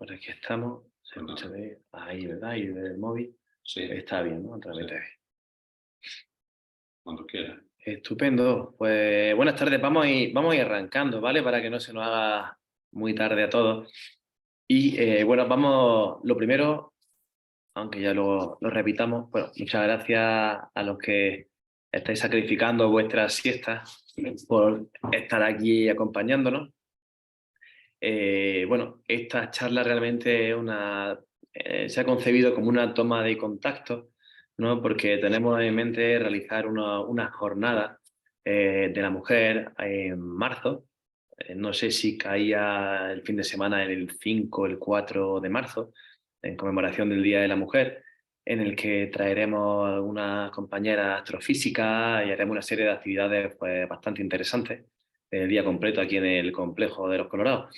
Por aquí estamos. Se escucha bien. Ahí, ¿verdad? Ahí del móvil. Sí, Está bien, ¿no? A través de sí, TV. cuando quieras. Estupendo. Pues buenas tardes. Vamos a ir arrancando, ¿vale? Para que no se nos haga muy tarde a todos. Y bueno, vamos, lo primero, aunque ya lo repitamos, bueno, muchas gracias a los que estáis sacrificando vuestras siestas por estar aquí acompañándonos. Bueno, esta charla realmente es se ha concebido como una toma de contacto, ¿no? Porque tenemos en mente realizar una jornada de la mujer en marzo. No sé si caía el fin de semana en el 5 o el 4 de marzo, en conmemoración del Día de la Mujer, en el que traeremos algunas compañeras astrofísicas y haremos una serie de actividades pues, bastante interesantes el día completo aquí en el complejo de los Colorados.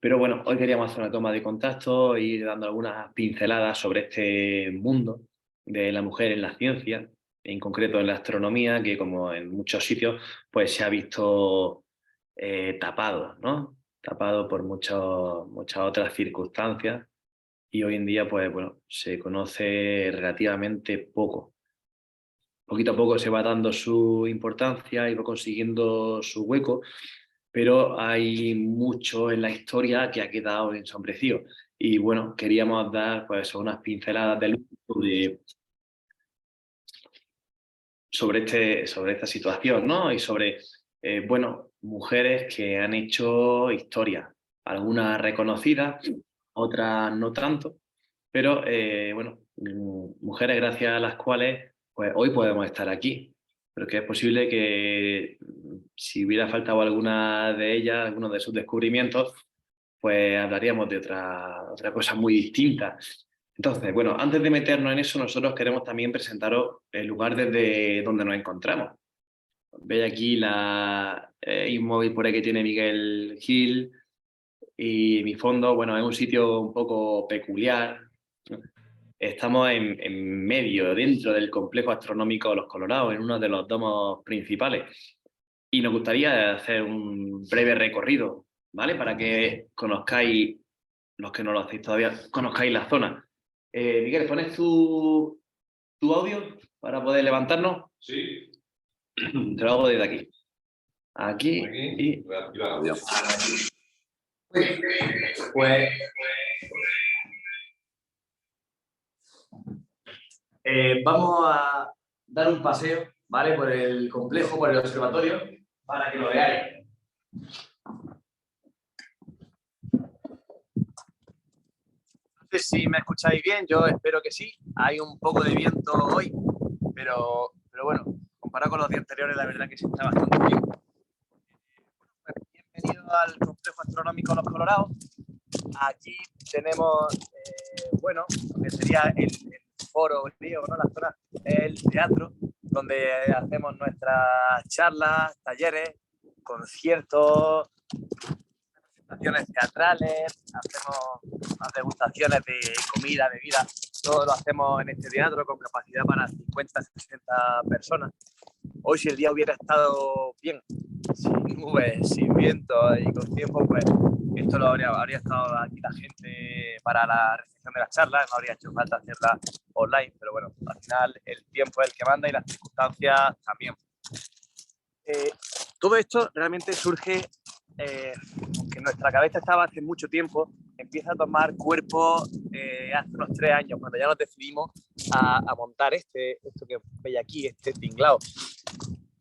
Pero bueno, hoy queríamos hacer una toma de contacto e ir dando algunas pinceladas sobre este mundo de la mujer en la ciencia, en concreto en la astronomía, que como en muchos sitios, pues se ha visto tapado, ¿no? Tapado por muchas otras circunstancias y hoy en día, pues bueno, se conoce relativamente poco. Poquito a poco se va dando su importancia y va consiguiendo su hueco, pero hay mucho en la historia que ha quedado ensombrecido. Y bueno, queríamos dar pues unas pinceladas de luz sobre esta situación, ¿no? Y sobre, bueno, mujeres que han hecho historia, algunas reconocidas, otras no tanto, pero bueno, mujeres gracias a las cuales pues, hoy podemos estar aquí. Pero que es posible que si hubiera faltado alguna de ellas, algunos de sus descubrimientos, pues hablaríamos de otra cosa muy distinta. Entonces, bueno, antes de meternos en eso, nosotros queremos también presentaros el lugar desde donde nos encontramos. Veis aquí la inmóvil por ahí que tiene Miguel Gil y mi fondo, bueno, es un sitio un poco peculiar. Estamos en medio, dentro del complejo astronómico de Los Colorados, en uno de los domos principales. Y nos gustaría hacer un breve recorrido, ¿vale? Para que conozcáis, los que no lo hacéis todavía, conozcáis la zona. Miguel, ¿pones tu audio para poder levantarnos? Sí, Te lo hago desde aquí. Aquí aquí. y... Voy a activar audio. Pues vamos a dar un paseo, ¿vale? Por el complejo, por el observatorio, para que lo veáis. No sé si me escucháis bien, yo espero que sí. Hay un poco de viento hoy, pero bueno, comparado con los días anteriores, la verdad que sí está bastante bien. Bienvenido al complejo astronómico Los Colorados. Aquí tenemos, bueno, lo que sería el foro griego, ¿no? La zona, el teatro, donde hacemos nuestras charlas, talleres, conciertos, presentaciones teatrales, hacemos las degustaciones de comida, bebida, todo lo hacemos en este teatro con capacidad para 50, 60 personas. Hoy, si el día hubiera estado bien, sin nubes, sin viento y con tiempo, pues esto lo habría estado aquí la gente para la recepción de las charlas, no habría hecho falta hacerlas online, pero bueno, al final el tiempo es el que manda y las circunstancias también. Todo esto realmente surge, aunque nuestra cabeza estaba hace mucho tiempo, empieza a tomar cuerpo hace unos 3 años, cuando ya nos decidimos a montar esto que veis aquí, este tinglao.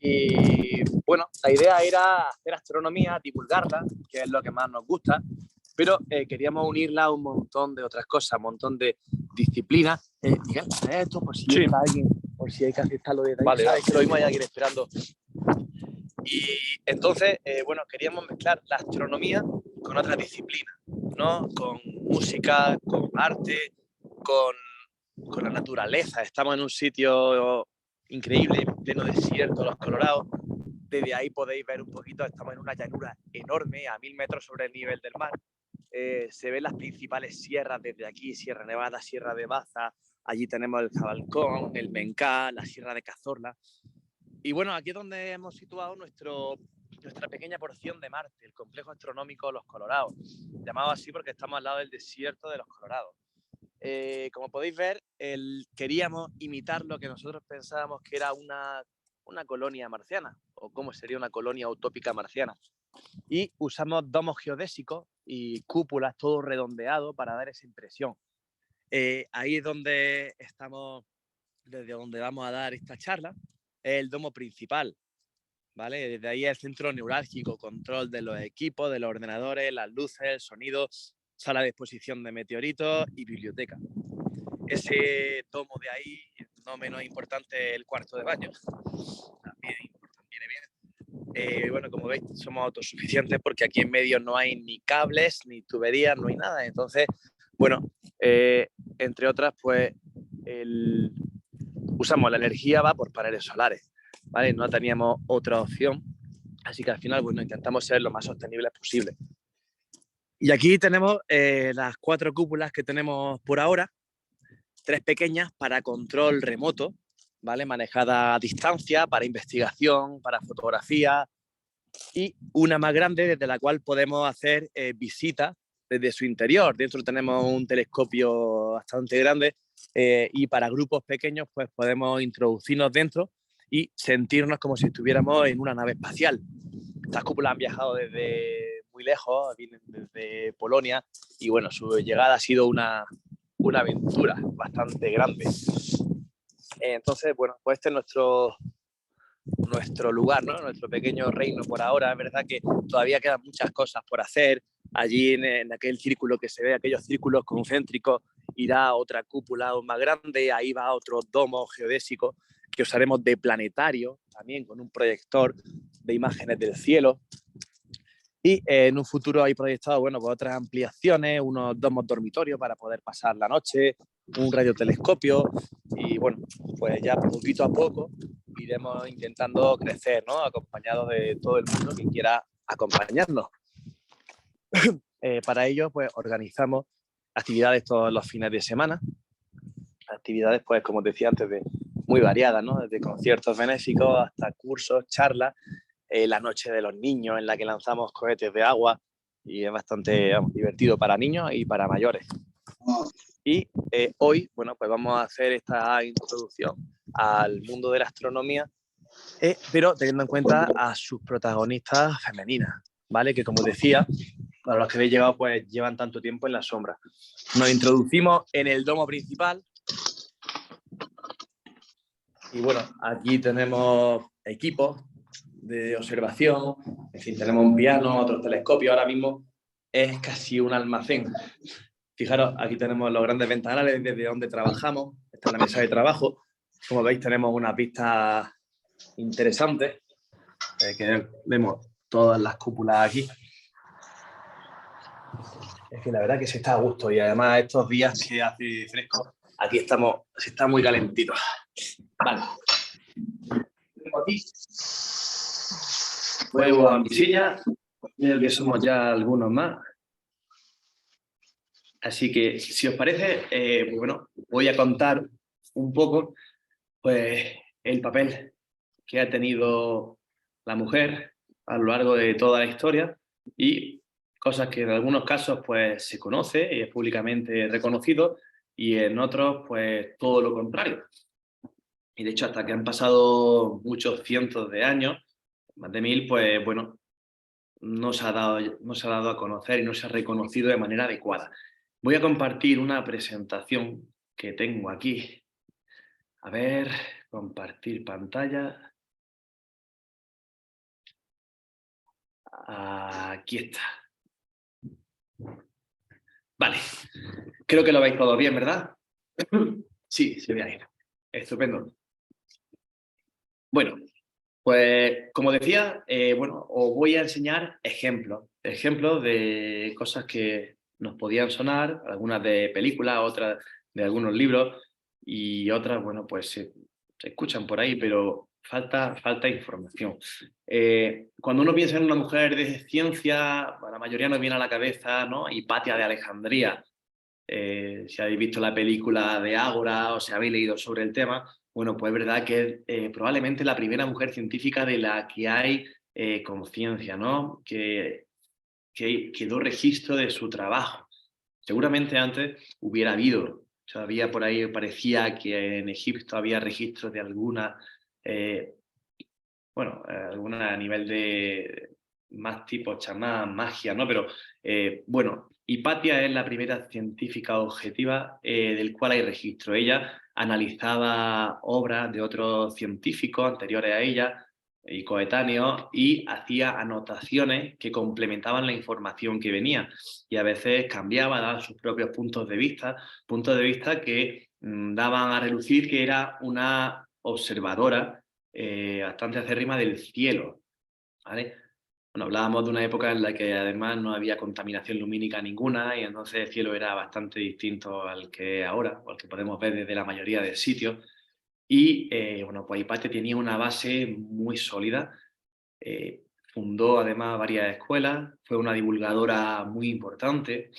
Y bueno, la idea era hacer astronomía, divulgarla, que es lo que más nos gusta, pero queríamos unirla a un montón de otras cosas, un montón de disciplinas. Miguel, esto por si entra alguien, por si hay que aceptarlo de ahí. Vale, sabes que lo mismo hay alguien esperando. Y entonces, bueno, queríamos mezclar la astronomía con otras disciplinas, ¿no? Con música, con arte, con la naturaleza. Estamos en un sitio increíble, en pleno desierto, Los Colorados. Desde ahí podéis ver un poquito, estamos en una llanura enorme, a 1000 metros sobre el nivel del mar. Se ven las principales sierras desde aquí, Sierra Nevada, Sierra de Baza, allí tenemos el Jabalcón, el Mencá, la Sierra de Cazorla. Y bueno, aquí es donde hemos situado nuestro nuestra pequeña porción de Marte, el complejo astronómico Los Colorados, llamado así porque estamos al lado del desierto de Los Colorados. Como podéis ver, queríamos imitar lo que nosotros pensábamos que era una colonia marciana, o cómo sería una colonia utópica marciana. Y usamos domos geodésicos y cúpulas, todo redondeado para dar esa impresión. Ahí es donde estamos, desde donde vamos a dar esta charla, es el domo principal, ¿vale? Desde ahí el centro neurálgico, control de los equipos, de los ordenadores, las luces, el sonido, sala de exposición de meteoritos y biblioteca. Ese domo de ahí, no menos importante, el cuarto de baño, también viene bien. Bueno, como veis, somos autosuficientes porque aquí en medio no hay ni cables, ni tuberías, no hay nada. Entonces, bueno, entre otras, pues usamos la energía, va por paneles solares, ¿vale? No teníamos otra opción, así que al final, bueno, intentamos ser lo más sostenibles posible. Y aquí tenemos las 4 cúpulas que tenemos por ahora, 3 pequeñas para control remoto, ¿vale? Manejada a distancia, para investigación, para fotografía, y una más grande desde la cual podemos hacer visitas desde su interior. Dentro tenemos un telescopio bastante grande y para grupos pequeños pues podemos introducirnos dentro y sentirnos como si estuviéramos en una nave espacial. Estas cúpulas han viajado desde muy lejos, vienen desde Polonia y bueno, su llegada ha sido una aventura bastante grande. Entonces, bueno, pues este es nuestro lugar, ¿no? Nuestro pequeño reino por ahora. Es verdad que todavía quedan muchas cosas por hacer. Allí en aquel círculo que se ve, aquellos círculos concéntricos, irá otra cúpula aún más grande, ahí va otro domo geodésico que usaremos de planetario, también con un proyector de imágenes del cielo. Y en un futuro hay proyectado, bueno, pues otras ampliaciones, unos domos dormitorios para poder pasar la noche, un radiotelescopio y bueno, pues ya poquito a poco iremos intentando crecer, ¿no? Acompañados de todo el mundo que quiera acompañarnos. Para ello, pues organizamos actividades todos los fines de semana, actividades, pues como os decía antes, muy variadas, ¿no? Desde conciertos benéficos hasta cursos, charlas, la noche de los niños en la que lanzamos cohetes de agua y es bastante divertido para niños y para mayores. Y hoy, bueno, pues vamos a hacer esta introducción al mundo de la astronomía, pero teniendo en cuenta a sus protagonistas femeninas, ¿vale? Que como decía, para los que habéis llegado, pues llevan tanto tiempo en la sombra. Nos introducimos en el domo principal y bueno, aquí tenemos equipos de observación, en fin, tenemos un piano, otros telescopios, ahora mismo es casi un almacén. Fijaros, aquí tenemos los grandes ventanales desde donde trabajamos, esta es la mesa de trabajo, como veis tenemos unas vistas interesantes, que vemos todas las cúpulas aquí. Es que la verdad que se está a gusto y además estos días que hace fresco, aquí se está muy calentito. Vale. Tengo aquí vuelvo a mi silla, veo que somos ya algunos más. Así que, si os parece, pues bueno, voy a contar un poco pues, el papel que ha tenido la mujer a lo largo de toda la historia y cosas que en algunos casos pues, se conoce y es públicamente reconocido y en otros pues todo lo contrario. Y de hecho, hasta que han pasado muchos cientos de años, más de 1000, pues bueno, no se ha dado a conocer y no se ha reconocido de manera adecuada. Voy a compartir una presentación que tengo aquí. A ver, compartir pantalla. Aquí está. Vale, creo que lo veis todo bien, ¿verdad? Sí, se ve ahí. Estupendo. Bueno, pues como decía, bueno, os voy a enseñar ejemplos de cosas que nos podían sonar, algunas de películas, otras de algunos libros y otras, bueno, pues se escuchan por ahí, pero falta información. Cuando uno piensa en una mujer de ciencia, la mayoría nos viene a la cabeza, ¿no? Hipatia de Alejandría. Si habéis visto la película de Ágora o si habéis leído sobre el tema, bueno, pues es verdad que es probablemente la primera mujer científica de la que hay conciencia, ¿no? Que quedó registro de su trabajo. Seguramente antes hubiera habido, todavía por ahí parecía que en Egipto había registros de alguna, eh, alguna a nivel de más tipo chamán, magia, ¿no? Pero bueno, Hipatia es la primera científica objetiva del cual hay registro. Ella analizaba obras de otros científicos anteriores a ella y coetáneos y hacía anotaciones que complementaban la información que venía y a veces cambiaba, daba sus propios puntos de vista que daban a relucir que era una observadora bastante acérrima del cielo, ¿vale? Bueno, hablábamos de una época en la que además no había contaminación lumínica ninguna y entonces el cielo era bastante distinto al que ahora, o al que podemos ver desde la mayoría de sitios. Y bueno, pues Hipatia tenía una base muy sólida. Fundó además varias escuelas, fue una divulgadora muy importante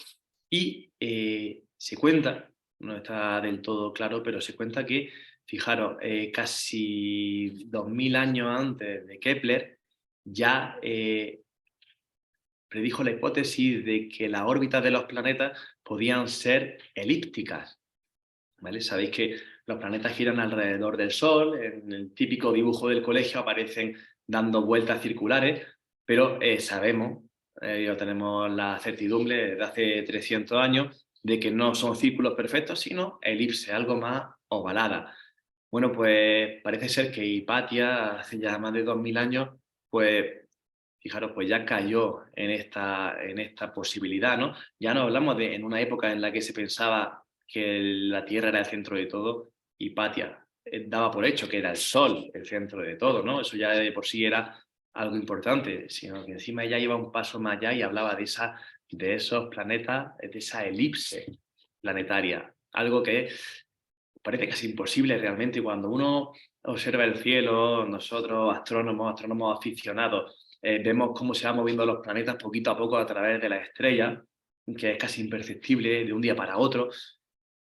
y se cuenta, no está del todo claro, pero se cuenta que, fijaros, casi 2000 años antes de Kepler, ya predijo la hipótesis de que las órbitas de los planetas podían ser elípticas, ¿vale? Sabéis que los planetas giran alrededor del Sol, en el típico dibujo del colegio aparecen dando vueltas circulares, pero sabemos, ya tenemos la certidumbre desde hace 300 años, de que no son círculos perfectos, sino elipses, algo más ovalada. Bueno, pues parece ser que Hipatia, hace ya más de 2000 años, pues fijaros, pues ya cayó en esta posibilidad, ¿no? Ya no hablamos de en una época en la que se pensaba que la Tierra era el centro de todo, Hipatia daba por hecho que era el Sol el centro de todo, ¿no? Eso ya de por sí era algo importante, sino que encima ella iba un paso más allá y hablaba de esos planetas, de esa elipse planetaria, algo que parece casi imposible realmente. Cuando uno observa el cielo, nosotros, astrónomos aficionados, vemos cómo se van moviendo los planetas poquito a poco a través de las estrellas, que es casi imperceptible de un día para otro.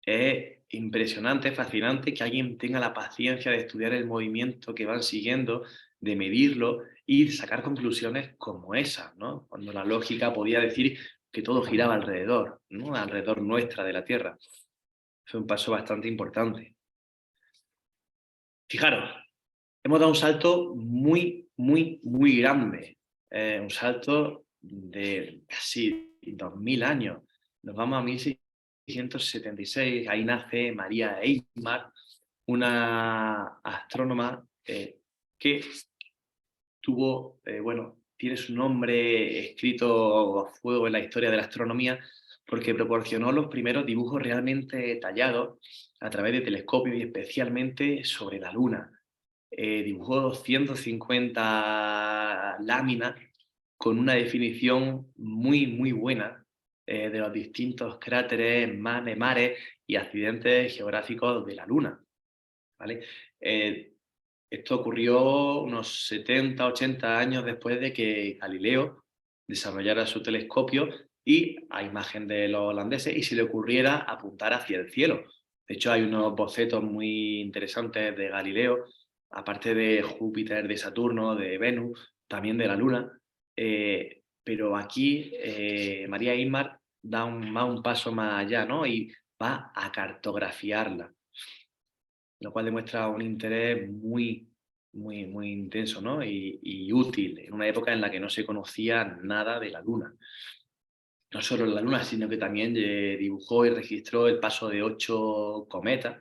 Es impresionante, fascinante que alguien tenga la paciencia de estudiar el movimiento que van siguiendo, de medirlo y sacar conclusiones como esas, ¿no? Cuando la lógica podía decir que todo giraba alrededor, ¿no? Alrededor nuestra de la Tierra. Fue un paso bastante importante. Fijaros, hemos dado un salto muy, muy, muy grande. Un salto de casi 2000 años. Nos vamos a 1676. Ahí nace María Eichmann, una astrónoma que tuvo, tiene su nombre escrito a fuego en la historia de la astronomía porque proporcionó los primeros dibujos realmente detallados a través de telescopios y especialmente sobre la Luna. Dibujó 150 láminas con una definición muy, muy buena de los distintos cráteres, mares y accidentes geográficos de la Luna, ¿vale? Eh, Esto ocurrió unos 70, 80 años después de que Galileo desarrollara su telescopio y, a imagen de los holandeses, y se le ocurriera apuntar hacia el cielo. De hecho, hay unos bocetos muy interesantes de Galileo, aparte de Júpiter, de Saturno, de Venus, también de la Luna. Pero aquí María Ismar da un paso más allá, ¿no? Y va a cartografiarla, lo cual demuestra un interés muy, muy, muy intenso, ¿no? Y útil en una época en la que no se conocía nada de la Luna. No solo la Luna, sino que también dibujó y registró el paso de 8 cometas.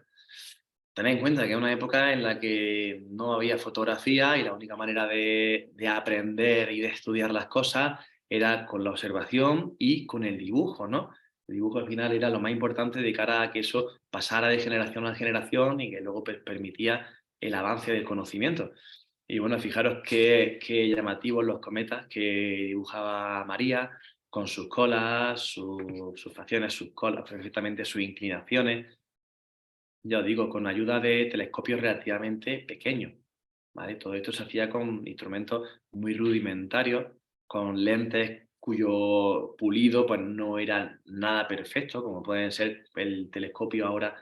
Tened en cuenta que es una época en la que no había fotografía y la única manera de aprender y de estudiar las cosas era con la observación y con el dibujo, ¿no? El dibujo al final era lo más importante de cara a que eso pasara de generación a generación y que luego permitía el avance del conocimiento. Y bueno, fijaros qué llamativos los cometas que dibujaba María con sus colas, sus facciones, sus colas, perfectamente sus inclinaciones, ya os digo, con ayuda de telescopios relativamente pequeños, ¿vale? Todo esto se hacía con instrumentos muy rudimentarios, con lentes cuyo pulido pues, no era nada perfecto, como pueden ser el telescopio ahora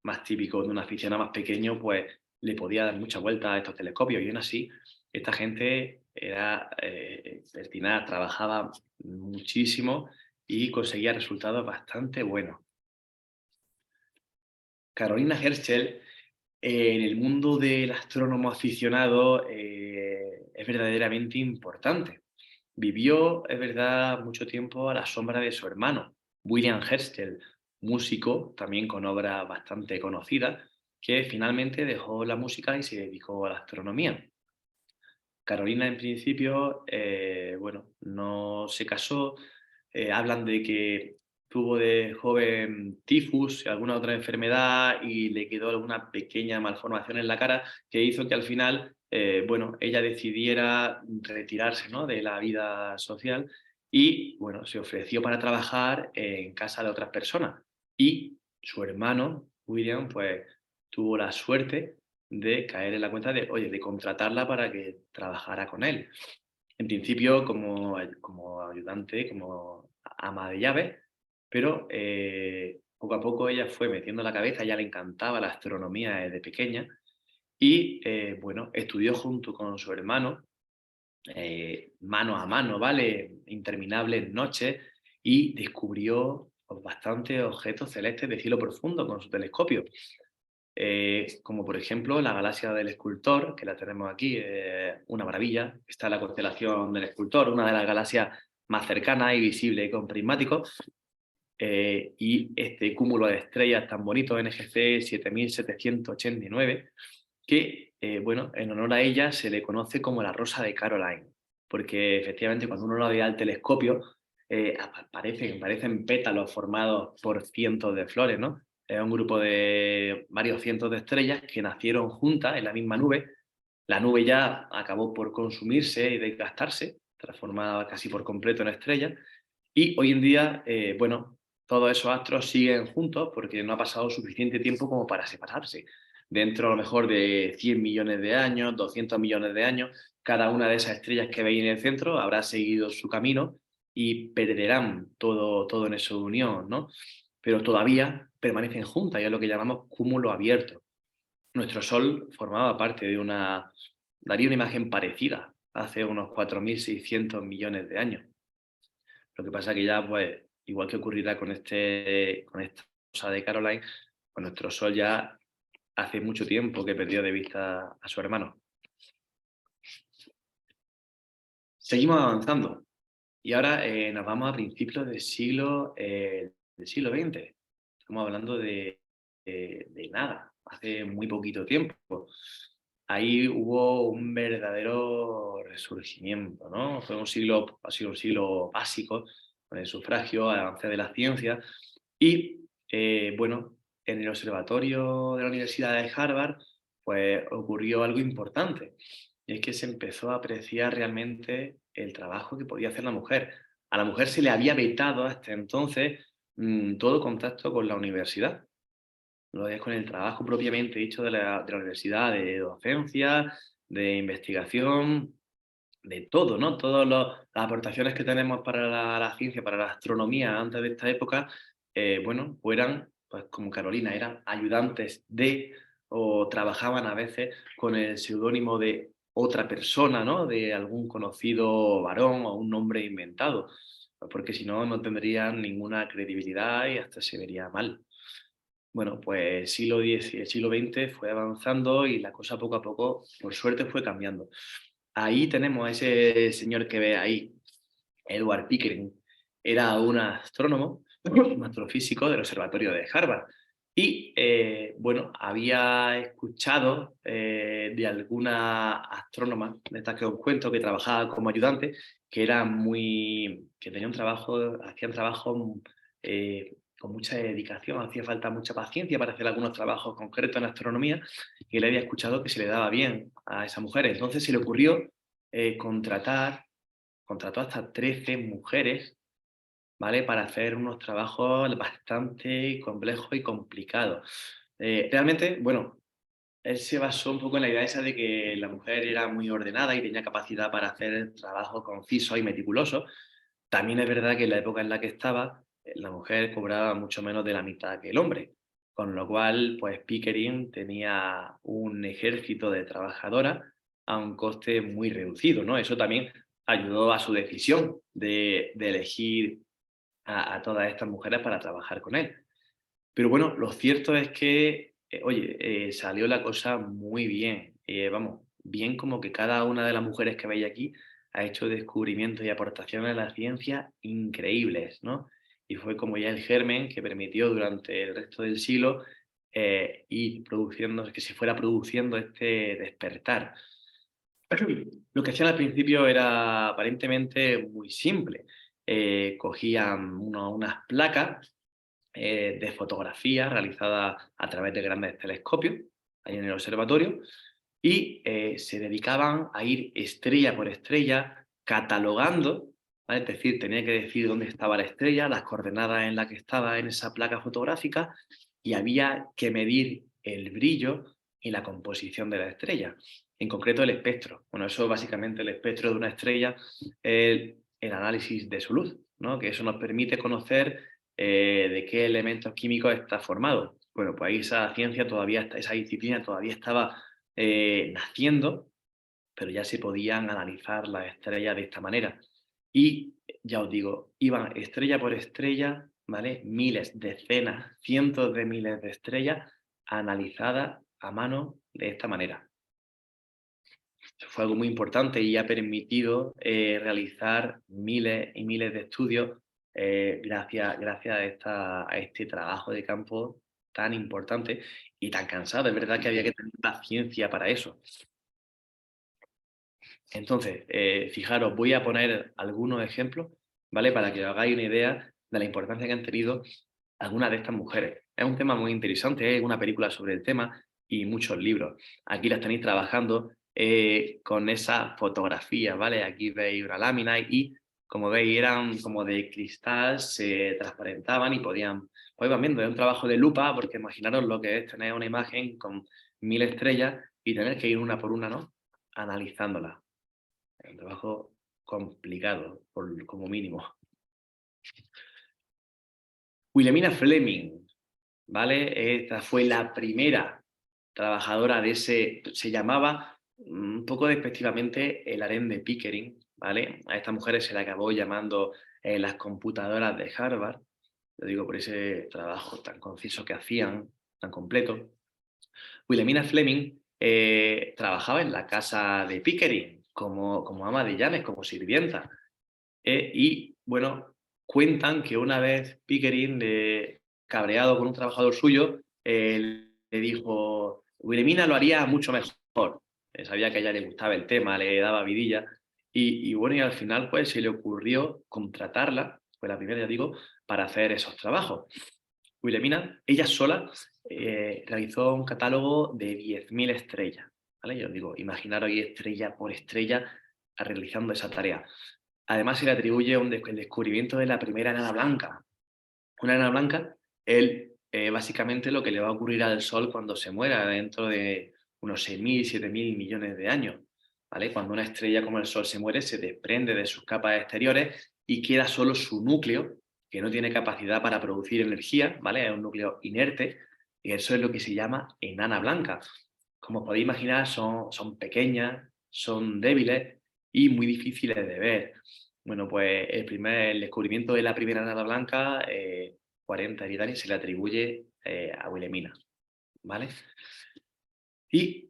más típico de una aficionado más pequeño, pues le podía dar mucha vuelta a estos telescopios. Y aún así, esta gente era pertinaz, trabajaba muchísimo y conseguía resultados bastante buenos. Carolina Herschel, en el mundo del astrónomo aficionado, es verdaderamente importante. Vivió, es verdad, mucho tiempo a la sombra de su hermano, William Herschel, músico, también con obras bastante conocidas, que finalmente dejó la música y se dedicó a la astronomía. Carolina, en principio, bueno, no se casó. Hablan de que tuvo de joven tifus y alguna otra enfermedad y le quedó alguna pequeña malformación en la cara que hizo que al final, bueno, ella decidiera retirarse, ¿no?, de la vida social y, bueno, se ofreció para trabajar en casa de otras personas. Y su hermano, William, pues tuvo la suerte de caer en la cuenta de, oye, de contratarla para que trabajara con él. En principio como ayudante, como ama de llaves, pero poco a poco ella fue metiendo la cabeza, ya le encantaba la astronomía desde pequeña y bueno, estudió junto con su hermano, mano a mano, ¿vale? Interminables noches y descubrió pues, bastantes objetos celestes de cielo profundo con su telescopio. Como por ejemplo la galaxia del Escultor, que la tenemos aquí, una maravilla. Está en la constelación del Escultor, una de las galaxias más cercanas y visibles con prismáticos. Y este cúmulo de estrellas tan bonito, NGC 7789, que, bueno, en honor a ella se le conoce como la Rosa de Caroline, porque efectivamente cuando uno lo ve al telescopio, parecen pétalos formados por cientos de flores, ¿no? Es un grupo de varios cientos de estrellas que nacieron juntas en la misma nube. La nube ya acabó por consumirse y desgastarse, transformada casi por completo en estrellas, y hoy en día, bueno, todos esos astros siguen juntos porque no ha pasado suficiente tiempo como para separarse. Dentro a lo mejor de 100 millones de años, 200 millones de años, cada una de esas estrellas que veis en el centro habrá seguido su camino y perderán todo en esa unión, ¿no? Pero todavía permanecen juntas y es lo que llamamos cúmulo abierto. Nuestro Sol formaba parte daría una imagen parecida hace unos 4.600 millones de años. Lo que pasa que ya, pues, igual que ocurrirá con esta cosa de Caroline, pues nuestro Sol ya hace mucho tiempo que perdió de vista a su hermano. Seguimos avanzando y ahora nos vamos a principios del siglo XX. Estamos hablando de nada, hace muy poquito tiempo. Ahí hubo un verdadero resurgimiento, ¿no? Ha sido un siglo básico, con el sufragio, el avance de la ciencia. Y, bueno, en el observatorio de la Universidad de Harvard, pues ocurrió algo importante. Y es que se empezó a apreciar realmente el trabajo que podía hacer la mujer. A la mujer se le había vetado hasta entonces todo contacto con la universidad, lo es con el trabajo propiamente dicho de la universidad, de docencia, de investigación, de todo, ¿no? Todas las aportaciones que tenemos para la ciencia, para la astronomía antes de esta época, bueno, pues eran, pues como Carolina, eran ayudantes de, o trabajaban a veces con el seudónimo de otra persona, ¿no? De algún conocido varón o un nombre inventado, porque si no, no tendrían ninguna credibilidad y hasta se vería mal. Bueno, pues el siglo XX fue avanzando y la cosa poco a poco, por suerte, fue cambiando. Ahí tenemos a ese señor que ve ahí, Edward Pickering. Era un astrónomo, un astrofísico del observatorio de Harvard. Y, bueno, había escuchado de alguna astrónoma, de estas que os cuento, que trabajaba como ayudante, que tenía un trabajo, hacían trabajo con mucha dedicación, hacía falta mucha paciencia para hacer algunos trabajos concretos en astronomía, y él había escuchado que se le daba bien a esa mujer. Entonces se le ocurrió contrató hasta 13 mujeres, ¿vale? Para hacer unos trabajos bastante complejos y complicados. Realmente, bueno, él se basó un poco en la idea esa de que la mujer era muy ordenada y tenía capacidad para hacer trabajo conciso y meticuloso. También es verdad que en la época en la que estaba, la mujer cobraba mucho menos de la mitad que el hombre, con lo cual, pues Pickering tenía un ejército de trabajadoras a un coste muy reducido, ¿no? Eso también ayudó a su decisión de elegir a todas estas mujeres para trabajar con él. Pero bueno, lo cierto es que, oye, salió la cosa muy bien. Vamos, bien como que cada una de las mujeres que veis aquí ha hecho descubrimientos y aportaciones a la ciencia increíbles, ¿no? Y fue como ya el germen que permitió durante el resto del siglo ir produciendo, que se fuera produciendo este despertar. Lo que hacían al principio era aparentemente muy simple. Cogían unas placas de fotografía realizada a través de grandes telescopios, ahí en el observatorio, y se dedicaban a ir estrella por estrella catalogando, ¿vale? Es decir, tenía que decir dónde estaba la estrella, las coordenadas en las que estaba en esa placa fotográfica, y había que medir el brillo y la composición de la estrella, en concreto el espectro. Bueno, eso básicamente el espectro de una estrella, el análisis de su luz, ¿no? Que eso nos permite conocer de qué elementos químicos está formado. Bueno, pues ahí esa ciencia todavía, esa disciplina todavía estaba naciendo, pero ya se podían analizar las estrellas de esta manera. Y ya os digo, iban estrella por estrella, ¿vale? Miles, decenas, cientos de miles de estrellas analizadas a mano de esta manera. Eso fue algo muy importante y ha permitido realizar miles y miles de estudios gracias a este trabajo de campo tan importante y tan cansado. Es verdad que había que tener paciencia para eso. Entonces, fijaros, voy a poner algunos ejemplos, ¿vale? Para que os hagáis una idea de la importancia que han tenido algunas de estas mujeres. Es un tema muy interesante, hay una película sobre el tema y muchos libros. Aquí las tenéis trabajando con esa fotografía, ¿vale? Aquí veis una lámina y, como veis, eran como de cristal, se transparentaban y pues iban viendo. Es un trabajo de lupa, porque imaginaros lo que es tener una imagen con 1000 estrellas y tener que ir una por una, ¿no? Analizándola. Es un trabajo complicado, como mínimo. Wilhelmina Fleming, ¿vale? Esta fue la primera trabajadora de ese, se llamaba un poco despectivamente el harén de Pickering, ¿vale? A estas mujeres se le acabó llamando las computadoras de Harvard, lo digo por ese trabajo tan conciso que hacían, tan completo. Wilhelmina Fleming trabajaba en la casa de Pickering como ama de llaves, como sirvienta. Y bueno, cuentan que una vez Pickering, cabreado con un trabajador suyo, le dijo, Wilhelmina lo haría mucho mejor. Sabía que a ella le gustaba el tema, le daba vidilla. Y bueno, y al final pues se le ocurrió contratarla, fue la primera, ya digo, para hacer esos trabajos. Wilhelmina, ella sola, realizó un catálogo de 10.000 estrellas. ¿Vale? Yo os digo, imaginaros ahí estrella por estrella realizando esa tarea. Además, se le atribuye el descubrimiento de la primera enana blanca. Una enana blanca es básicamente lo que le va a ocurrir al Sol cuando se muera dentro de unos 6.000, 7.000 millones de años. ¿Vale? Cuando una estrella como el Sol se muere, se desprende de sus capas exteriores y queda solo su núcleo, que no tiene capacidad para producir energía, ¿vale? Es un núcleo inerte, y eso es lo que se llama enana blanca. Como podéis imaginar, son pequeñas, son débiles y muy difíciles de ver. Bueno, pues el descubrimiento de la primera enana blanca, 40 Eridani, se le atribuye a Wilhelmina, ¿vale? Y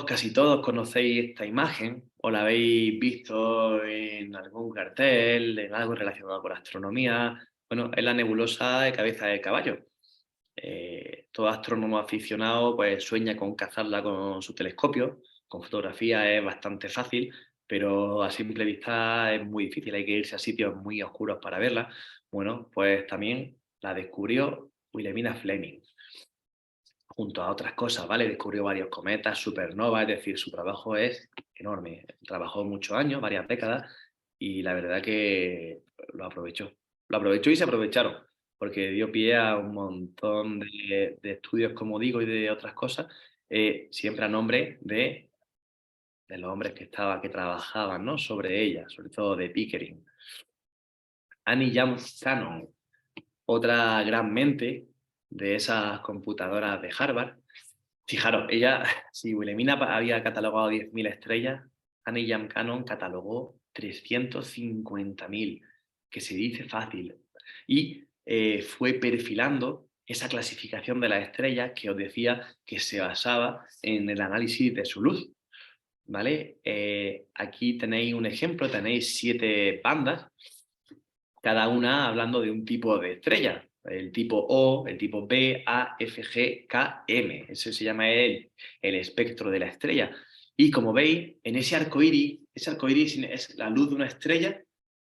casi todos conocéis esta imagen o la habéis visto en algún cartel, en algo relacionado con la astronomía. Bueno, es la nebulosa de cabeza de caballo. Todo astrónomo aficionado pues sueña con cazarla con su telescopio. Con fotografía es bastante fácil, pero a simple vista es muy difícil. Hay que irse a sitios muy oscuros para verla. Bueno, pues también la descubrió Wilhelmina Fleming, junto a otras cosas, ¿vale? Descubrió varios cometas, supernovas, es decir, su trabajo es enorme. Trabajó muchos años, varias décadas, y la verdad que lo aprovechó. Lo aprovechó y se aprovecharon, porque dio pie a un montón de estudios, como digo, y de otras cosas, siempre a nombre de los hombres que trabajaban, ¿no? Sobre ella, sobre todo de Pickering. Annie Young Cannon, otra gran mente de esas computadoras de Harvard, Fijaros, ella, si Wilhelmina había catalogado 10.000 estrellas, Annie Jam Cannon catalogó 350.000, que se dice fácil. Y fue perfilando esa clasificación de las estrellas que os decía que se basaba en el análisis de su luz. ¿Vale? Aquí tenéis un ejemplo, tenéis 7 bandas, cada una hablando de un tipo de estrella. El tipo O, el tipo B, A, F, G, K, M. Ese se llama el espectro de la estrella. Y como veis, en ese arco iris es la luz de una estrella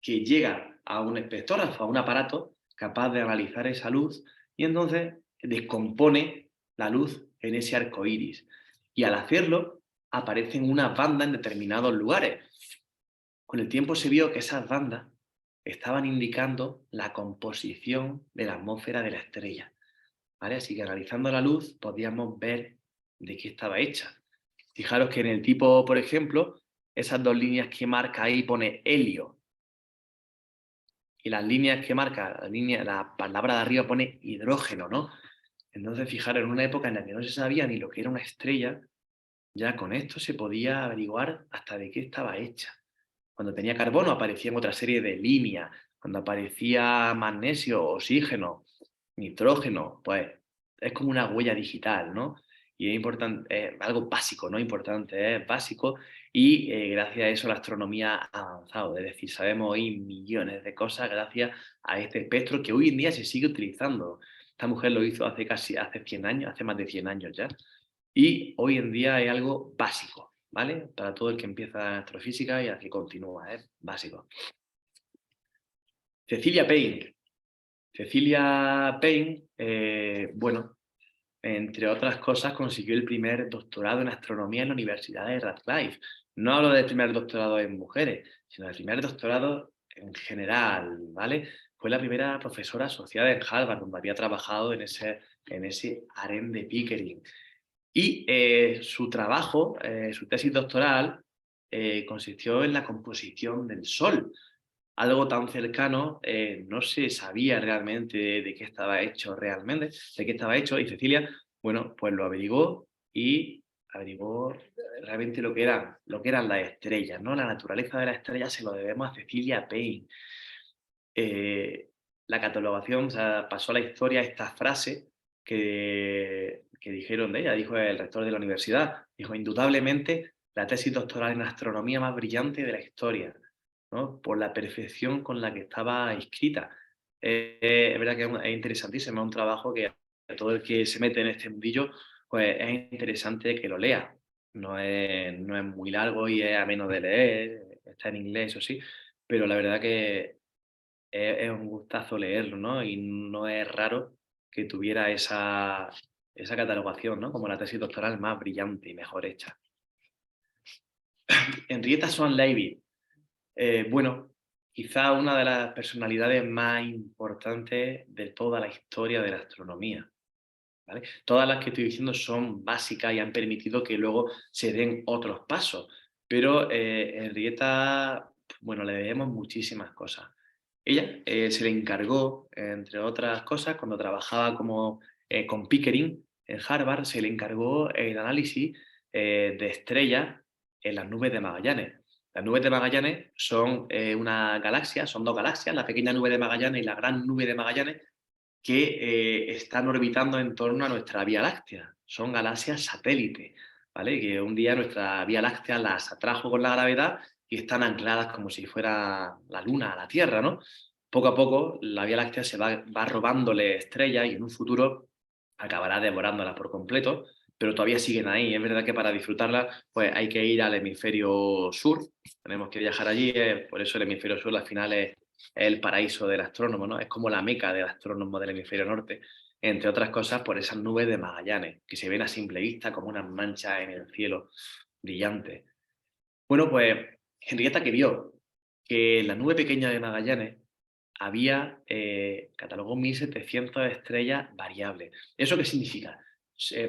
que llega a un espectrógrafo, a un aparato capaz de analizar esa luz y entonces descompone la luz en ese arco iris. Y al hacerlo, aparecen unas bandas en determinados lugares. Con el tiempo se vio que esas bandas estaban indicando la composición de la atmósfera de la estrella. ¿Vale? Así que analizando la luz podíamos ver de qué estaba hecha. Fijaros que en el tipo, por ejemplo, esas 2 líneas que marca ahí pone helio. Y las líneas que marca, la palabra de arriba pone hidrógeno, ¿no? Entonces, fijaros, en una época en la que no se sabía ni lo que era una estrella, ya con esto se podía averiguar hasta de qué estaba hecha. Cuando tenía carbono aparecían otra serie de líneas. Cuando aparecía magnesio, oxígeno, nitrógeno, pues es como una huella digital, ¿no? Y es importante, es algo básico, ¿no? Importante, es básico y gracias a eso la astronomía ha avanzado. Es decir, sabemos hoy millones de cosas gracias a este espectro que hoy en día se sigue utilizando. Esta mujer lo hizo hace 100 años, hace más de 100 años ya. Y hoy en día es algo básico, ¿vale? Para todo el que empieza astrofísica y al que continúa, es básico. Cecilia Payne. Cecilia Payne, bueno, entre otras cosas, consiguió el primer doctorado en astronomía en la Universidad de Radcliffe. No hablo del primer doctorado en mujeres, sino del primer doctorado en general, ¿vale? Fue la primera profesora asociada en Harvard, donde había trabajado en ese harén de Pickering. Y su trabajo, su tesis doctoral, consistió en la composición del Sol. Algo tan cercano, no se sabía realmente de qué estaba hecho realmente, de qué estaba hecho, y Cecilia, bueno, pues lo averiguó y averiguó realmente lo que eran las estrellas, ¿no? La naturaleza de las estrellas se lo debemos a Cecilia Payne. Eh, la catalogación, o sea, pasó a la historia esta frase que dijeron de ella, dijo el rector de la universidad, dijo, indudablemente la tesis doctoral en astronomía más brillante de la historia, ¿no? Por la perfección con la que estaba escrita. Es verdad que es interesantísimo, es un trabajo que a todo el que se mete en este mundillo, pues es interesante que lo lea. No es muy largo y es ameno de leer, está en inglés, eso sí, pero la verdad que es un gustazo leerlo, ¿no? Y no es raro que tuviera esa catalogación, ¿no? Como la tesis doctoral más brillante y mejor hecha. Henrietta Swan Leavitt, bueno, quizá una de las personalidades más importantes de toda la historia de la astronomía. ¿Vale? Todas las que estoy diciendo son básicas y han permitido que luego se den otros pasos, pero Henrietta, bueno, le debemos muchísimas cosas. Ella se le encargó, entre otras cosas, cuando trabajaba con Pickering en Harvard, se le encargó el análisis de estrellas en las nubes de Magallanes. Las nubes de Magallanes son una galaxia, son 2 galaxias, la pequeña nube de Magallanes y la gran nube de Magallanes, que están orbitando en torno a nuestra Vía Láctea. Son galaxias satélites, ¿vale? Que un día nuestra Vía Láctea las atrajo con la gravedad y están ancladas como si fuera la Luna a la Tierra, ¿no? Poco a poco la Vía Láctea se va robándole estrellas y en un futuro acabará devorándolas por completo, pero todavía siguen ahí. Es verdad que para disfrutarlas pues hay que ir al hemisferio sur, tenemos que viajar allí, por eso el hemisferio sur al final es el paraíso del astrónomo, ¿no? Es como la meca del astrónomo del hemisferio norte, entre otras cosas por esas nubes de Magallanes, que se ven a simple vista como unas manchas en el cielo brillantes. Bueno, pues Henrietta, que vio que en la nube pequeña de Magallanes había, catalogó 1.700 estrellas variables. ¿Eso qué significa?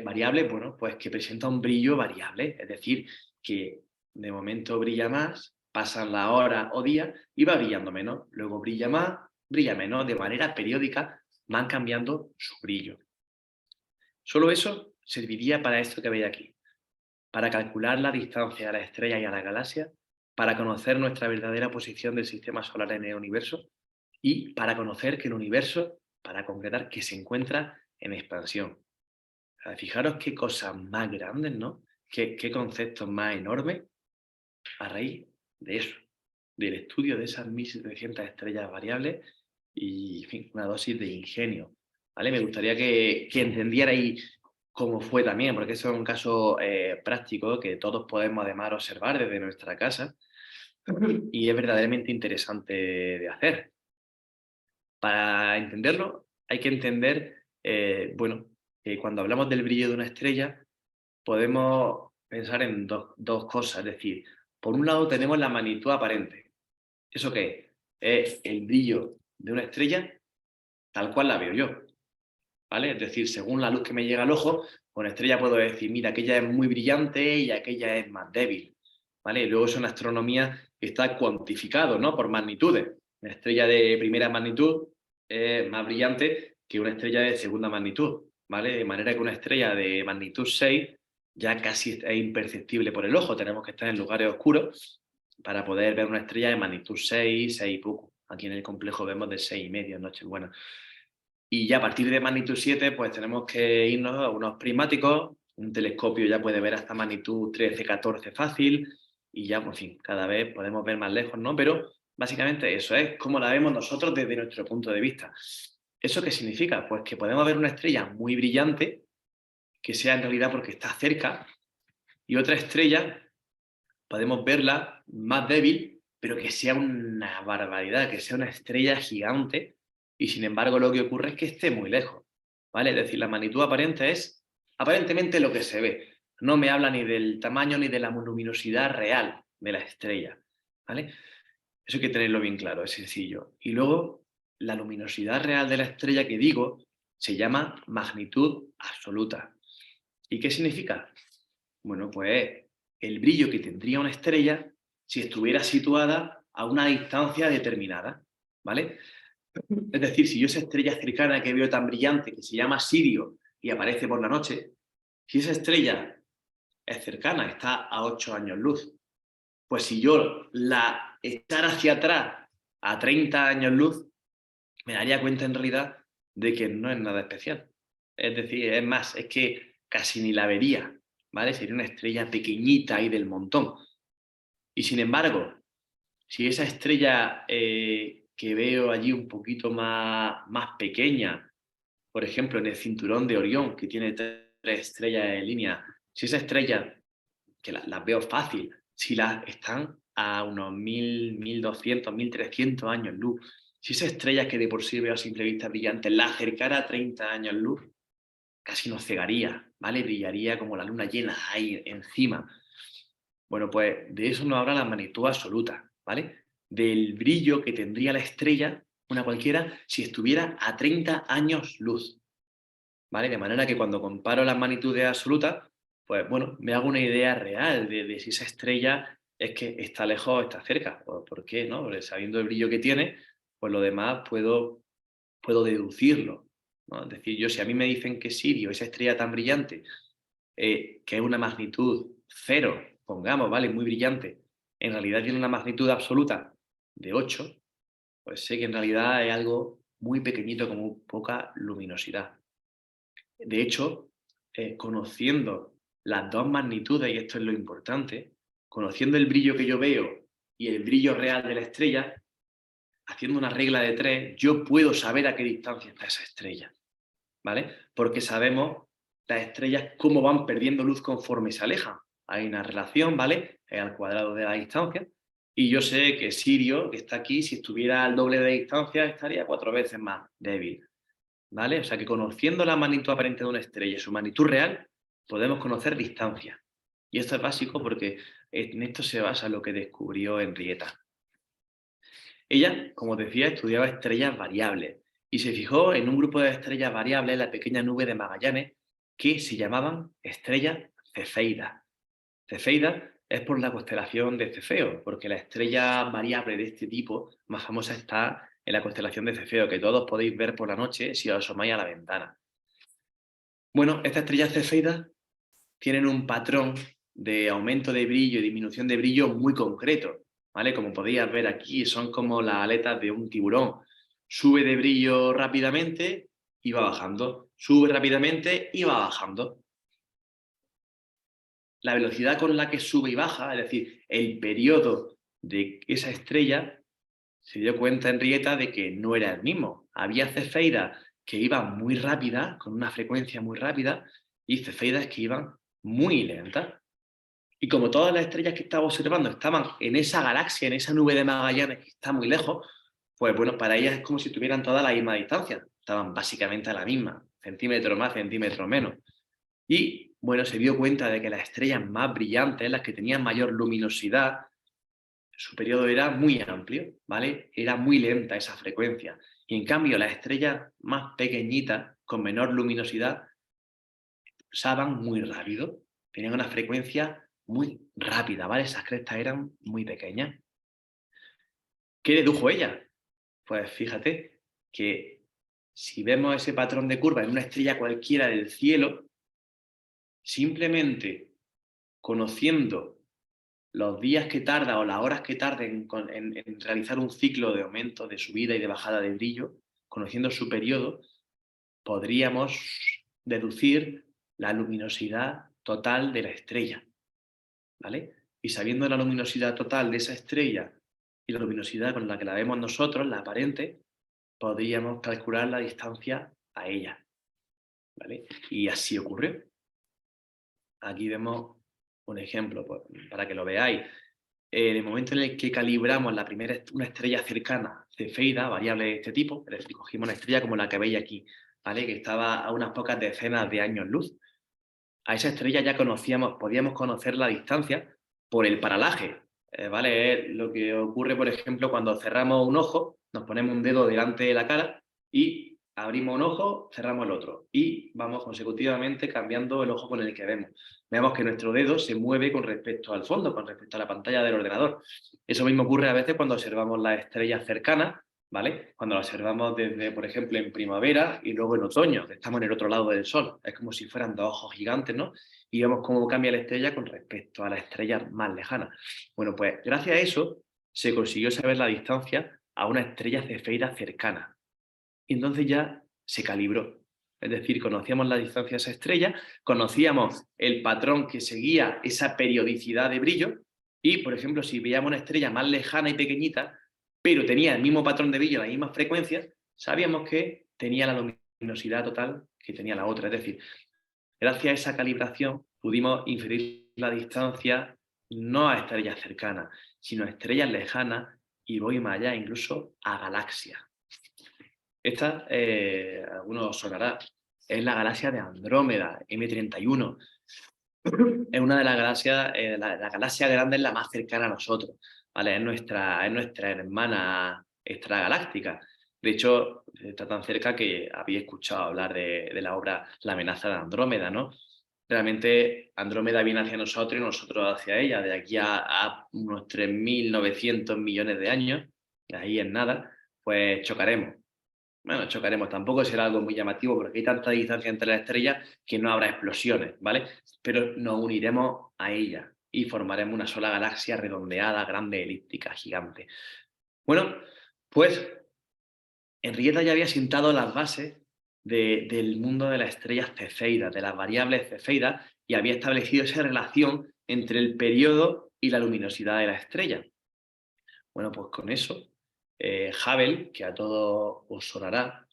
Variable, bueno, pues que presenta un brillo variable, es decir, que de momento brilla más, pasan las horas o días y va brillando menos, luego brilla más, brilla menos, de manera periódica van cambiando su brillo. Solo eso serviría para esto que veis aquí, para calcular la distancia a las estrellas y a las galaxias, para conocer nuestra verdadera posición del sistema solar en el universo y para conocer que el universo, para concretar, que se encuentra en expansión. O sea, fijaros qué cosas más grandes, ¿no? Qué conceptos más enormes a raíz de eso, del estudio de esas 1.700 estrellas variables y, en fin, una dosis de ingenio. ¿Vale? Me gustaría que entendierais cómo fue también, porque eso es un caso práctico que todos podemos además observar desde nuestra casa y es verdaderamente interesante de hacer. Para entenderlo, hay que entender, bueno, que cuando hablamos del brillo de una estrella, podemos pensar en dos cosas. Es decir, por un lado tenemos la magnitud aparente. ¿Eso qué es? Es el brillo de una estrella tal cual la veo yo. ¿Vale? Es decir, según la luz que me llega al ojo, con estrella puedo decir, mira, aquella es muy brillante y aquella es más débil. ¿Vale? Y luego eso en astronomía está cuantificado, ¿no? Por magnitudes. Una estrella de primera magnitud es más brillante que una estrella de segunda magnitud. ¿Vale? De manera que una estrella de magnitud 6 ya casi es imperceptible por el ojo. Tenemos que estar en lugares oscuros para poder ver una estrella de magnitud 6, 6 y poco. Aquí en el complejo vemos de 6,5 en Nochebuena. Y ya a partir de magnitud 7, pues tenemos que irnos a unos prismáticos. Un telescopio ya puede ver hasta magnitud 13, 14 fácil. Y ya, pues, en fin, cada vez podemos ver más lejos, ¿no? Pero básicamente eso es como la vemos nosotros desde nuestro punto de vista. ¿Eso qué significa? Pues que podemos ver una estrella muy brillante, que sea en realidad porque está cerca, y otra estrella podemos verla más débil, pero que sea una barbaridad, que sea una estrella gigante, y sin embargo lo que ocurre es que esté muy lejos, ¿vale? Es decir, la magnitud aparente es aparentemente lo que se ve. No me habla ni del tamaño ni de la luminosidad real de la estrella, ¿vale? Eso hay que tenerlo bien claro, es sencillo. Y luego, la luminosidad real de la estrella que digo se llama magnitud absoluta. ¿Y qué significa? Bueno, pues el brillo que tendría una estrella si estuviera situada a una distancia determinada, ¿vale? Es decir, si yo esa estrella cercana que veo tan brillante, que se llama Sirio y aparece por la noche, si esa estrella es cercana, está a 8 años luz, pues si yo la echara hacia atrás a 30 años luz, me daría cuenta en realidad de que no es nada especial. Es decir, es más, es que casi ni la vería, ¿vale? Sería una estrella pequeñita ahí del montón. Y sin embargo, si esa estrella que veo allí un poquito más pequeña, por ejemplo, en el cinturón de Orión, que tiene 3 estrellas en línea, si esa estrella, que las veo fácil, si las están a unos 1.000, 1.200, 1.300 años luz, si esa estrella que de por sí veo a simple vista brillante, la acercara a 30 años luz, casi nos cegaría, ¿vale? Brillaría como la luna llena ahí encima. Bueno, pues de eso nos habla la magnitud absoluta, ¿vale? Del brillo que tendría la estrella, una cualquiera, si estuviera a 30 años luz, ¿vale? De manera que cuando comparo las magnitudes absolutas, pues bueno, me hago una idea real de si esa estrella es que está lejos o está cerca. ¿Por qué? ¿No? Porque sabiendo el brillo que tiene, pues lo demás puedo deducirlo, ¿no? Es decir, yo si a mí me dicen que Sirio, esa estrella tan brillante, que es una magnitud cero, pongamos, ¿vale? Muy brillante, en realidad tiene una magnitud absoluta de 8, pues sé que en realidad es algo muy pequeñito con muy poca luminosidad. De hecho, conociendo las dos magnitudes, y esto es lo importante, conociendo el brillo que yo veo y el brillo real de la estrella, haciendo una regla de 3, yo puedo saber a qué distancia está esa estrella, ¿vale? Porque sabemos las estrellas cómo van perdiendo luz conforme se alejan. Hay una relación, ¿vale? Es al cuadrado de la distancia. Y yo sé que Sirio, que está aquí, si estuviera al doble de distancia, estaría 4 veces más débil, ¿vale? O sea que conociendo la magnitud aparente de una estrella y su magnitud real, podemos conocer distancia. Y esto es básico porque en esto se basa lo que descubrió Henrietta. Ella, como decía, estudiaba estrellas variables y se fijó en un grupo de estrellas variables, la pequeña nube de Magallanes, que se llamaban estrellas cefeidas. Cefeidas es por la constelación de Cefeo, porque la estrella variable de este tipo más famosa está en la constelación de Cefeo, que todos podéis ver por la noche si os asomáis a la ventana. Bueno, estas estrellas cefeidas tienen un patrón de aumento de brillo y disminución de brillo muy concreto, ¿vale? Como podéis ver aquí, son como las aletas de un tiburón. Sube de brillo rápidamente y va bajando. Sube rápidamente y va bajando. La velocidad con la que sube y baja, es decir, el periodo de esa estrella, se dio cuenta Henrietta de que no era el mismo. Había cefeidas que iban muy rápidas, con una frecuencia muy rápida, y cefeidas que iban muy lentas. Y como todas las estrellas que estaba observando estaban en esa galaxia, en esa nube de Magallanes que está muy lejos, pues bueno, para ellas es como si tuvieran toda la misma distancia. Estaban básicamente a la misma, centímetro más, centímetro menos. Y bueno, se dio cuenta de que las estrellas más brillantes, las que tenían mayor luminosidad, su periodo era muy amplio, ¿vale? Era muy lenta esa frecuencia. Y en cambio, las estrellas más pequeñitas, con menor luminosidad, usaban muy rápido. Tenían una frecuencia muy rápida, ¿vale? Esas crestas eran muy pequeñas. ¿Qué dedujo ella? Pues fíjate que si vemos ese patrón de curva en una estrella cualquiera del cielo, simplemente conociendo los días que tarda o las horas que tarden en realizar un ciclo de aumento, de subida y de bajada de brillo, conociendo su periodo, podríamos deducir la luminosidad total de la estrella, ¿vale? Y sabiendo la luminosidad total de esa estrella y la luminosidad con la que la vemos nosotros, la aparente, podríamos calcular la distancia a ella, ¿vale? Y así ocurrió. Aquí vemos un ejemplo, pues, para que lo veáis. En el momento en el que calibramos una estrella cercana, cefeida, variable de este tipo, es decir, cogimos una estrella como la que veis aquí, ¿vale? Que estaba a unas pocas decenas de años luz. A esa estrella ya podíamos conocer la distancia por el paralaje, ¿vale? Es lo que ocurre, por ejemplo, cuando cerramos un ojo, nos ponemos un dedo delante de la cara y abrimos un ojo, cerramos el otro y vamos consecutivamente cambiando el ojo con el que vemos. Vemos que nuestro dedo se mueve con respecto al fondo, con respecto a la pantalla del ordenador. Eso mismo ocurre a veces cuando observamos las estrellas cercanas, ¿vale? Cuando la observamos desde, por ejemplo, en primavera y luego en otoño, que estamos en el otro lado del Sol. Es como si fueran dos ojos gigantes, ¿no? Y vemos cómo cambia la estrella con respecto a las estrellas más lejanas. Bueno, pues gracias a eso se consiguió saber la distancia a una estrella cefeida cercana. Y entonces ya se calibró. Es decir, conocíamos la distancia a esa estrella, conocíamos el patrón que seguía esa periodicidad de brillo y, por ejemplo, si veíamos una estrella más lejana y pequeñita, pero tenía el mismo patrón de brillo, las mismas frecuencias, sabíamos que tenía la luminosidad total que tenía la otra. Es decir, gracias a esa calibración pudimos inferir la distancia no a estrellas cercanas, sino a estrellas lejanas y voy más allá, incluso a galaxias. Esta, algunos os sonará, es la galaxia de Andrómeda, M31. Es una de las galaxias, la galaxia grande es la más cercana a nosotros, ¿vale? Es nuestra hermana extragaláctica. De hecho, está tan cerca que había escuchado hablar de la obra La amenaza de Andrómeda, ¿no? Realmente Andrómeda viene hacia nosotros y nosotros hacia ella, de aquí a unos 3.900 millones de años, ahí en nada, pues chocaremos. Bueno, chocaremos. Tampoco será algo muy llamativo porque hay tanta distancia entre las estrellas que no habrá explosiones, ¿vale? Pero nos uniremos a ella y formaremos una sola galaxia redondeada, grande, elíptica, gigante. Bueno, pues Henrietta ya había sentado las bases del mundo de las estrellas cefeidas, de las variables cefeidas, y había establecido esa relación entre el periodo y la luminosidad de la estrella. Bueno, pues con eso, Hubble, que a todos os sonará,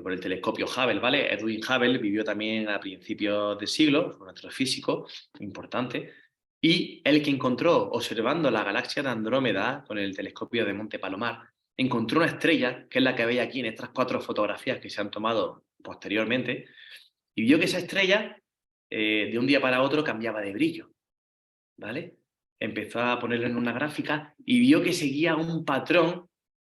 por el telescopio Hubble, ¿vale? Edwin Hubble vivió también a principios de siglo, fue un astrofísico importante, y el que encontró, observando la galaxia de Andrómeda con el telescopio de Monte Palomar, encontró una estrella, que es la que veis aquí en estas 4 fotografías que se han tomado posteriormente, y vio que esa estrella, de un día para otro, cambiaba de brillo, ¿vale? Empezó a ponerlo en una gráfica y vio que seguía un patrón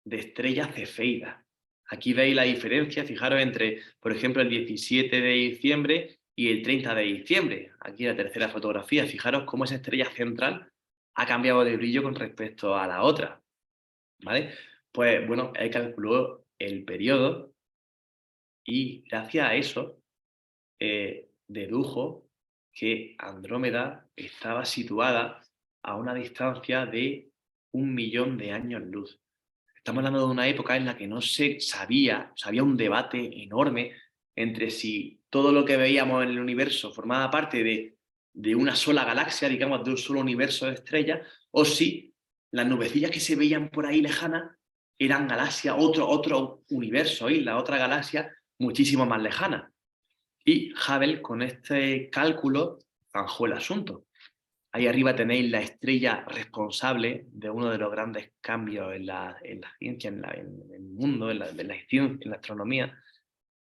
de estrellas cefeidas. Aquí veis la diferencia, fijaros, entre, por ejemplo, el 17 de diciembre y el 30 de diciembre. Aquí la tercera fotografía, fijaros cómo esa estrella central ha cambiado de brillo con respecto a la otra, ¿vale? Pues bueno, él calculó el periodo y gracias a eso dedujo que Andrómeda estaba situada a una distancia de 1 millón de años luz. Estamos hablando de una época en la que no se sabía, o sea, había un debate enorme entre si todo lo que veíamos en el universo formaba parte de una sola galaxia, digamos, de un solo universo de estrellas, o si las nubecillas que se veían por ahí lejanas eran galaxias, otro universo, isla, otra galaxia muchísimo más lejana. Y Hubble, con este cálculo, zanjó el asunto. Ahí arriba tenéis la estrella responsable de uno de los grandes cambios en la ciencia, en el mundo, en la astronomía.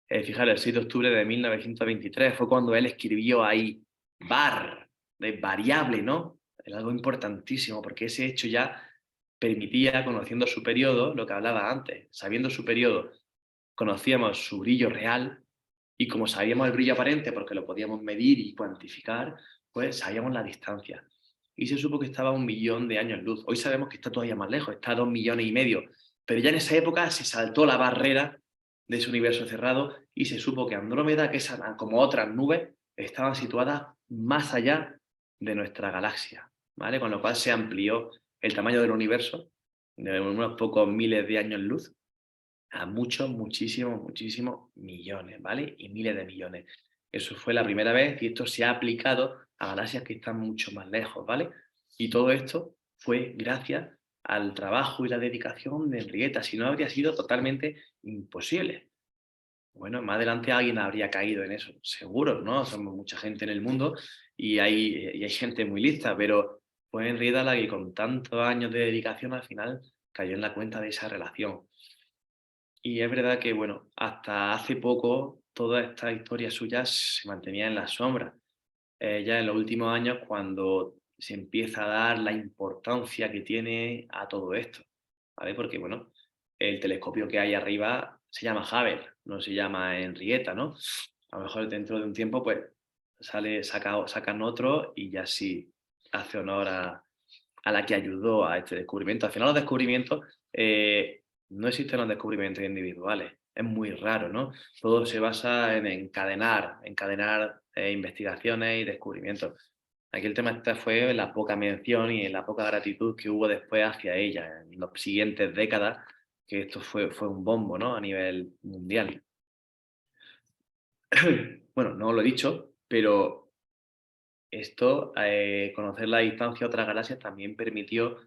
Fijaros, el 6 de octubre de 1923 fue cuando él escribió ahí bar, de variable, ¿no? Era algo importantísimo, porque ese hecho ya permitía, conociendo su periodo, lo que hablaba antes, sabiendo su periodo, conocíamos su brillo real, y como sabíamos el brillo aparente porque lo podíamos medir y cuantificar, pues sabíamos la distancia. Y se supo que estaba a 1 millón de años luz. Hoy sabemos que está todavía más lejos, está a 2,5 millones. Pero ya en esa época se saltó la barrera de ese universo cerrado y se supo que Andrómeda, que es como otras nubes, estaban situadas más allá de nuestra galaxia, ¿vale? Con lo cual se amplió el tamaño del universo de unos pocos miles de años luz a muchos, muchísimos, muchísimos millones, ¿vale? Y miles de millones. Eso fue la primera vez y esto se ha aplicado a galaxias que están mucho más lejos, ¿vale? Y todo esto fue gracias al trabajo y la dedicación de Henrietta, si no habría sido totalmente imposible. Bueno, más adelante alguien habría caído en eso, seguro, ¿no? Somos mucha gente en el mundo y hay gente muy lista, pero fue Henrietta la que con tantos años de dedicación al final cayó en la cuenta de esa relación. Y es verdad que, bueno, hasta hace poco toda esta historia suya se mantenía en la sombra. Ya en los últimos años cuando se empieza a dar la importancia que tiene a todo esto, ¿vale? Porque, bueno, el telescopio que hay arriba se llama Hubble, no se llama Henrietta, ¿no? A lo mejor dentro de un tiempo, pues, sacan otro y ya sí hace honor a la que ayudó a este descubrimiento. Al final los descubrimientos, no existen los descubrimientos individuales, es muy raro, ¿no? Todo se basa en encadenar investigaciones y descubrimientos. Aquí el tema fue en la poca mención y en la poca gratitud que hubo después hacia ella, en las siguientes décadas, que esto fue un bombo, ¿no? A nivel mundial. Bueno, no lo he dicho, pero esto, conocer la distancia a otras galaxias también permitió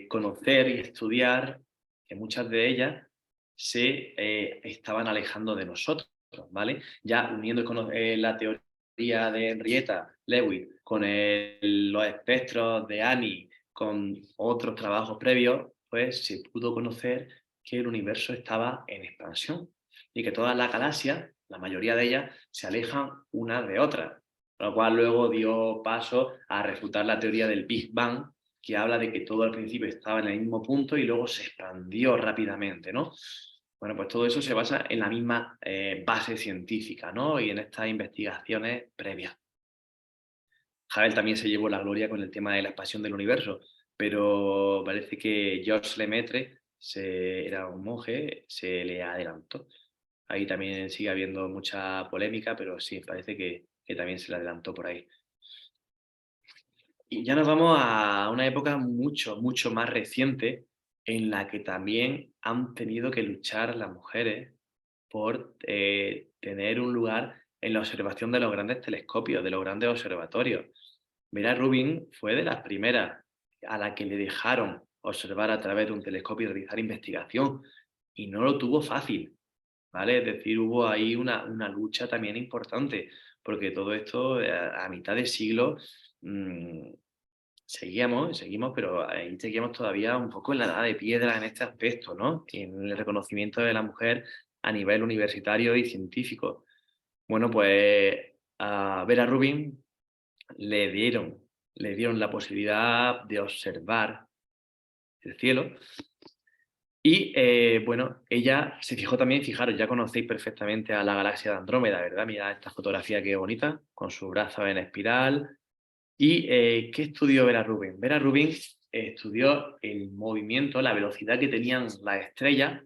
conocer y estudiar que muchas de ellas se estaban alejando de nosotros, ¿vale? Ya uniendo la teoría de Henrietta Lewis con los espectros de Annie, con otros trabajos previos, pues se pudo conocer que el universo estaba en expansión y que todas las galaxias, la mayoría de ellas, se alejan unas de otras, lo cual luego dio paso a refutar la teoría del Big Bang, que habla de que todo al principio estaba en el mismo punto y luego se expandió rápidamente, ¿no? Bueno, pues todo eso se basa en la misma base científica, ¿no? Y en estas investigaciones previas. Hubble también se llevó la gloria con el tema de la expansión del universo, pero parece que Georges Lemaitre era un monje, se le adelantó. Ahí también sigue habiendo mucha polémica, pero sí, parece que también se le adelantó por ahí. Y ya nos vamos a una época mucho, mucho más reciente en la que también han tenido que luchar las mujeres por tener un lugar en la observación de los grandes telescopios, de los grandes observatorios. Vera Rubin fue de las primeras a la que le dejaron observar a través de un telescopio y realizar investigación, y no lo tuvo fácil, ¿vale? Es decir, hubo ahí una lucha también importante, porque todo esto a mitad de siglo seguimos, pero ahí seguimos todavía un poco en la edad de piedra en este aspecto, ¿no? En el reconocimiento de la mujer a nivel universitario y científico. Bueno, pues a Vera Rubin le dieron, le dieron la posibilidad de observar el cielo y, bueno, ella se fijó también, fijaros, ya conocéis perfectamente a la galaxia de Andrómeda, ¿verdad? Mirad esta fotografía que bonita, con sus brazos en espiral. ¿Y qué estudió Vera Rubin? Vera Rubin estudió el movimiento, la velocidad que tenían las estrellas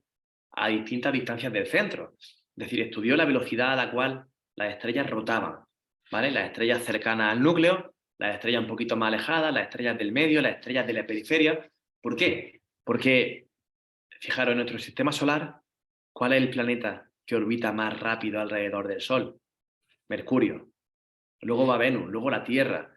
a distintas distancias del centro. Es decir, estudió la velocidad a la cual las estrellas rotaban, ¿vale? Las estrellas cercanas al núcleo, las estrellas un poquito más alejadas, las estrellas del medio, las estrellas de la periferia. ¿Por qué? Porque, fijaros, en nuestro sistema solar, ¿cuál es el planeta que orbita más rápido alrededor del Sol? Mercurio. Luego va Venus, luego la Tierra.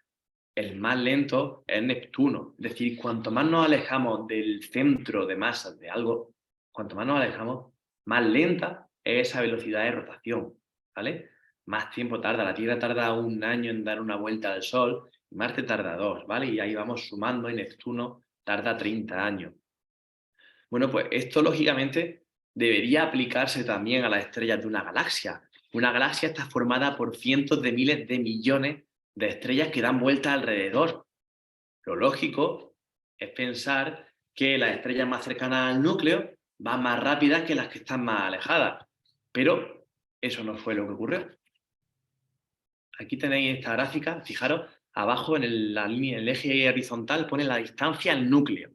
El más lento es Neptuno. Es decir, cuanto más nos alejamos del centro de masa de algo, cuanto más nos alejamos, más lenta es esa velocidad de rotación, ¿vale? Más tiempo tarda. La Tierra tarda 1 año en dar una vuelta al Sol, y Marte tarda 2, ¿vale? Y ahí vamos sumando y Neptuno tarda 30 años. Bueno, pues esto lógicamente debería aplicarse también a las estrellas de una galaxia. Una galaxia está formada por cientos de miles de millones de estrellas que dan vueltas alrededor. Lo lógico es pensar que las estrellas más cercanas al núcleo van más rápidas que las que están más alejadas. Pero eso no fue lo que ocurrió. Aquí tenéis esta gráfica, fijaros, abajo en la línea, el eje horizontal pone la distancia al núcleo,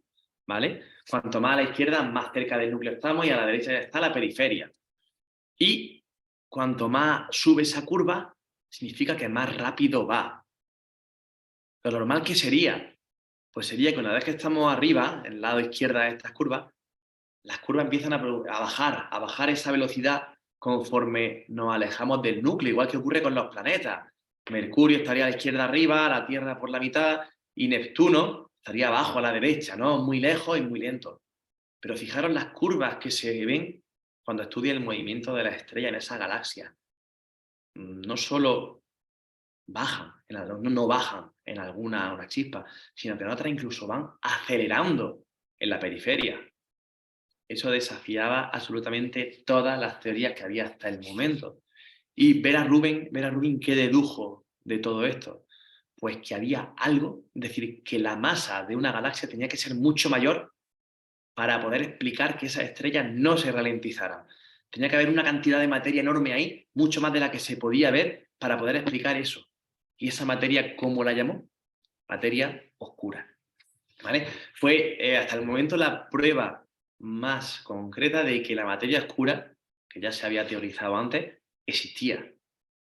¿vale? Cuanto más a la izquierda, más cerca del núcleo estamos, y a la derecha está la periferia. Y cuanto más sube esa curva, significa que más rápido va. Lo normal, ¿qué sería? Pues sería que una vez que estamos arriba, en el lado izquierdo de estas curvas, las curvas empiezan a bajar esa velocidad conforme nos alejamos del núcleo, igual que ocurre con los planetas. Mercurio estaría a la izquierda arriba, la Tierra por la mitad, y Neptuno estaría abajo a la derecha, ¿no? Muy lejos y muy lento. Pero fijaros las curvas que se ven cuando estudia el movimiento de las estrellas en esa galaxia. No solo bajan, no bajan en alguna una chispa, sino que en otras incluso van acelerando en la periferia. Eso desafiaba absolutamente todas las teorías que había hasta el momento. Y ver a Rubin, ¿qué dedujo de todo esto? Pues que había algo, es decir, que la masa de una galaxia tenía que ser mucho mayor para poder explicar que esas estrellas no se ralentizaran. Tenía que haber una cantidad de materia enorme ahí, mucho más de la que se podía ver, para poder explicar eso. ¿Y esa materia cómo la llamó? Materia oscura. ¿Vale? Fue hasta el momento la prueba más concreta de que la materia oscura, que ya se había teorizado antes, existía,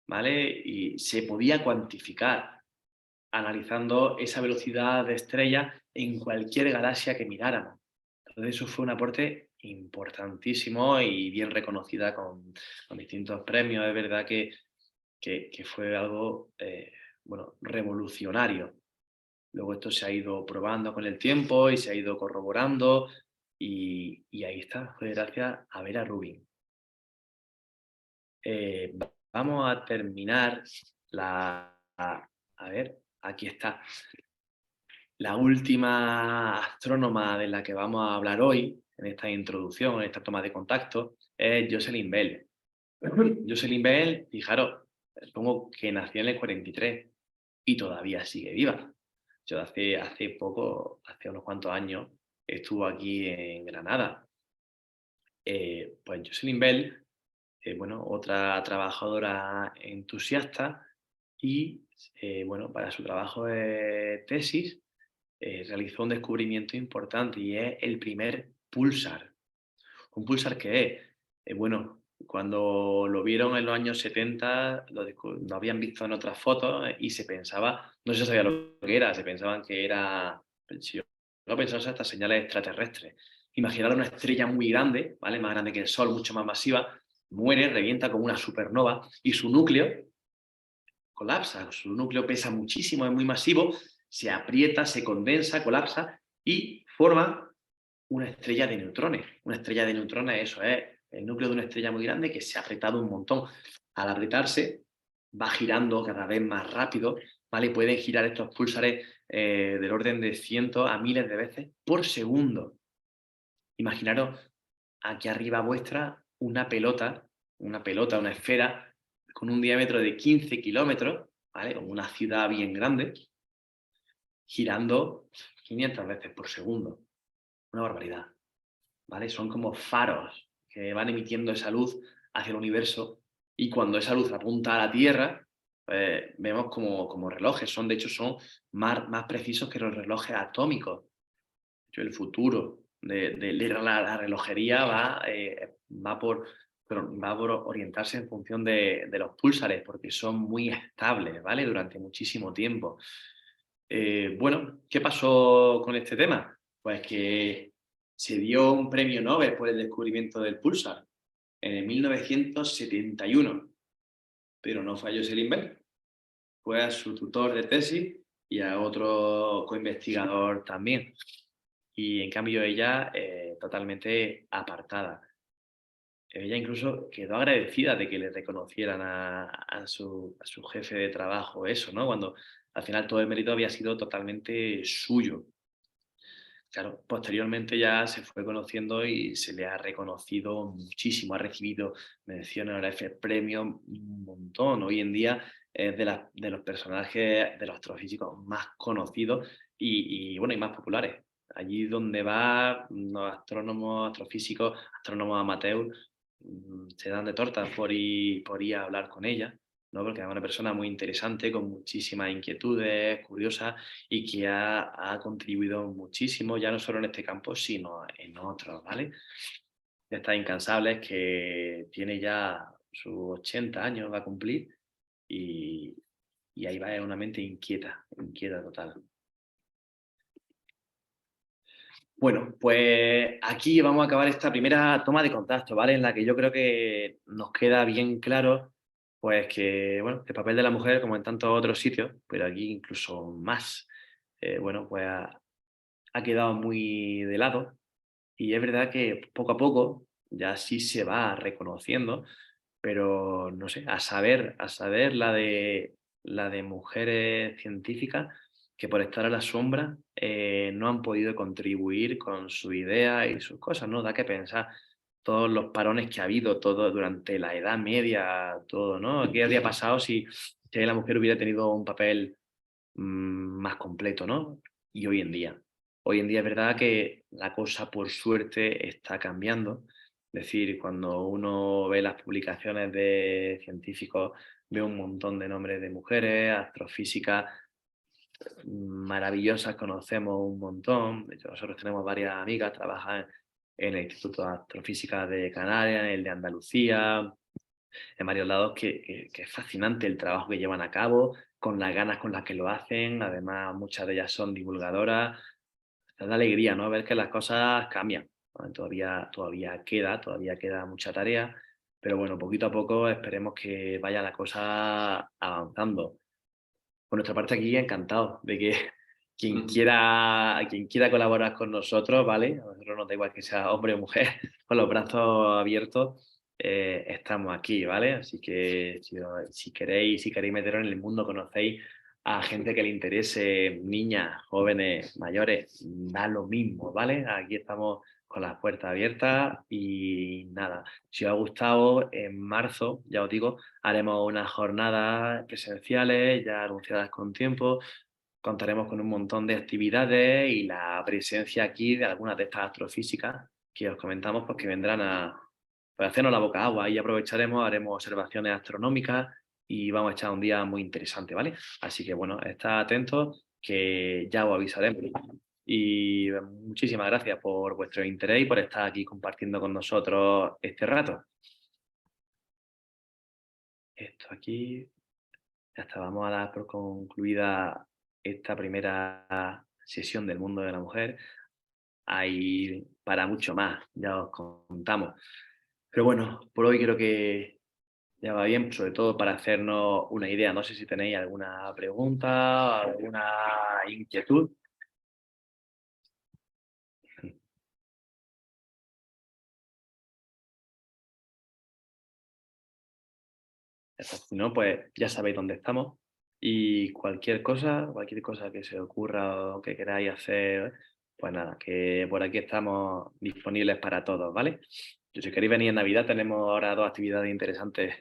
¿vale? Y se podía cuantificar analizando esa velocidad de estrella en cualquier galaxia que miráramos. Entonces eso fue un aporte importantísimo y bien reconocida con distintos premios. Es verdad que fue algo bueno, revolucionario. Luego esto se ha ido probando con el tiempo y se ha ido corroborando, y ahí está, fue gracias a Vera Rubin. Vamos a terminar a ver, aquí está. La última astrónoma de la que vamos a hablar hoy, en esta introducción, en esta toma de contacto, es Jocelyn Bell. Jocelyn Bell, fijaros, pongo que nació en el 43 y todavía sigue viva. Yo hace poco, hace unos cuantos años, estuvo aquí en Granada. Pues Jocelyn Bell, bueno, otra trabajadora entusiasta, y bueno, para su trabajo de tesis realizó un descubrimiento importante, y es el primer púlsar. ¿Un púlsar qué es? Bueno, cuando lo vieron en los años 70, lo habían visto en otras fotos, y se pensaba, no se sabía lo que era, se pensaban que era, si yo lo pensaba, hasta señales extraterrestres. Imaginar una estrella muy grande, ¿vale? Más grande que el Sol, mucho más masiva, muere, revienta como una supernova, y su núcleo colapsa. Su núcleo pesa muchísimo, es muy masivo, se aprieta, se condensa, colapsa y forma una estrella de neutrones. Una estrella de neutrones, eso es el núcleo de una estrella muy grande que se ha apretado un montón. Al apretarse, va girando cada vez más rápido, ¿vale? Pueden girar estos púlsares del orden de cientos a miles de veces por segundo. Imaginaros aquí arriba vuestra una esfera con un diámetro de 15 kilómetros, ¿vale? Como una ciudad bien grande, girando 500 veces por segundo. Una barbaridad, ¿vale? Son como faros que van emitiendo esa luz hacia el universo, y cuando esa luz apunta a la Tierra, vemos como relojes. De hecho, son más precisos que los relojes atómicos. De hecho, el futuro de la relojería va pero va por orientarse en función de los púlsares, porque son muy estables, ¿vale? Durante muchísimo tiempo. Bueno, ¿qué pasó con este tema? Pues que se dio un premio Nobel por el descubrimiento del púlsar en el 1971, pero no fue a Jocelyn Bell, fue a su tutor de tesis y a otro coinvestigador también. Y en cambio ella totalmente apartada. Ella incluso quedó agradecida de que le reconocieran a su jefe de trabajo eso, ¿no? Cuando al final todo el mérito había sido totalmente suyo. Claro, posteriormente ya se fue conociendo y se le ha reconocido muchísimo, ha recibido menciones honoríficas, premios, un montón. Hoy en día es de los personajes, de los astrofísicos más conocidos y, bueno, y más populares. Allí donde va, los astrónomos, astrofísicos, astrónomos amateurs, se dan de tortas por ir a hablar con ella, ¿no? Porque es una persona muy interesante, con muchísimas inquietudes, curiosa y que ha contribuido muchísimo, ya no solo en este campo, sino en otros, ¿vale? Está incansable, que tiene ya sus 80 años, va a cumplir, y, y ahí va, es una mente inquieta, inquieta total. Bueno, pues aquí vamos a acabar esta primera toma de contacto, ¿vale? En la que yo creo que nos queda bien claro, pues que, bueno, el papel de la mujer, como en tantos otros sitios, pero aquí incluso más, bueno, pues ha quedado muy de lado. Y es verdad que poco a poco ya sí se va reconociendo, pero no sé, a saber la de mujeres científicas que por estar a la sombra no han podido contribuir con su idea y sus cosas, ¿no? Da que pensar todos los parones que ha habido, todo durante la Edad Media, todo, ¿no? ¿Qué habría pasado si la mujer hubiera tenido un papel más completo, ¿no? Y hoy en día. Hoy en día es verdad que la cosa, por suerte, está cambiando. Es decir, cuando uno ve las publicaciones de científicos, ve un montón de nombres de mujeres, astrofísicas maravillosas, conocemos un montón. De hecho, nosotros tenemos varias amigas, trabajan en el Instituto de Astrofísica de Canarias, en el de Andalucía, en varios lados, que es fascinante el trabajo que llevan a cabo, con las ganas con las que lo hacen. Además, muchas de ellas son divulgadoras. Da alegría, ¿no? Ver que las cosas cambian. ¿No? Todavía queda mucha tarea, pero bueno, poquito a poco esperemos que vaya la cosa avanzando. Por nuestra parte aquí encantado de que quien quiera colaborar con nosotros, ¿vale? A nosotros nos da igual que sea hombre o mujer, con los brazos abiertos, estamos aquí, ¿vale? Así que si queréis meteros en el mundo, conocéis a gente que le interese, niñas, jóvenes, mayores, da lo mismo, ¿vale? Aquí estamos con las puertas abiertas y nada, si os ha gustado, en marzo, ya os digo, haremos unas jornadas presenciales ya anunciadas con tiempo. Contaremos con un montón de actividades y la presencia aquí de algunas de estas astrofísicas que os comentamos, pues que vendrán a pues, hacernos la boca agua y aprovecharemos, haremos observaciones astronómicas y vamos a echar un día muy interesante, ¿vale? Así que bueno, estad atentos que ya os avisaremos. Y muchísimas gracias por vuestro interés y por estar aquí compartiendo con nosotros este rato. Esto aquí, ya está, vamos a dar por concluida esta primera sesión del mundo de la mujer. Hay para mucho más, ya os contamos. Pero bueno, por hoy creo que ya va bien, sobre todo para hacernos una idea. No sé si tenéis alguna pregunta, alguna inquietud. Si no, pues ya sabéis dónde estamos. Y cualquier cosa que se os ocurra o que queráis hacer, pues nada, que por aquí estamos disponibles para todos, ¿vale? Y si queréis venir en Navidad, tenemos ahora dos actividades interesantes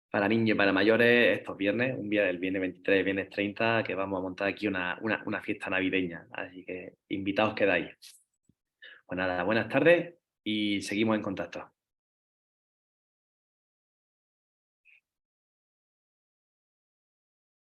para niños y para mayores estos viernes, el viernes 23 y el viernes 30, que vamos a montar aquí una fiesta navideña. Así que invitados quedáis. Pues nada, buenas tardes y seguimos en contacto.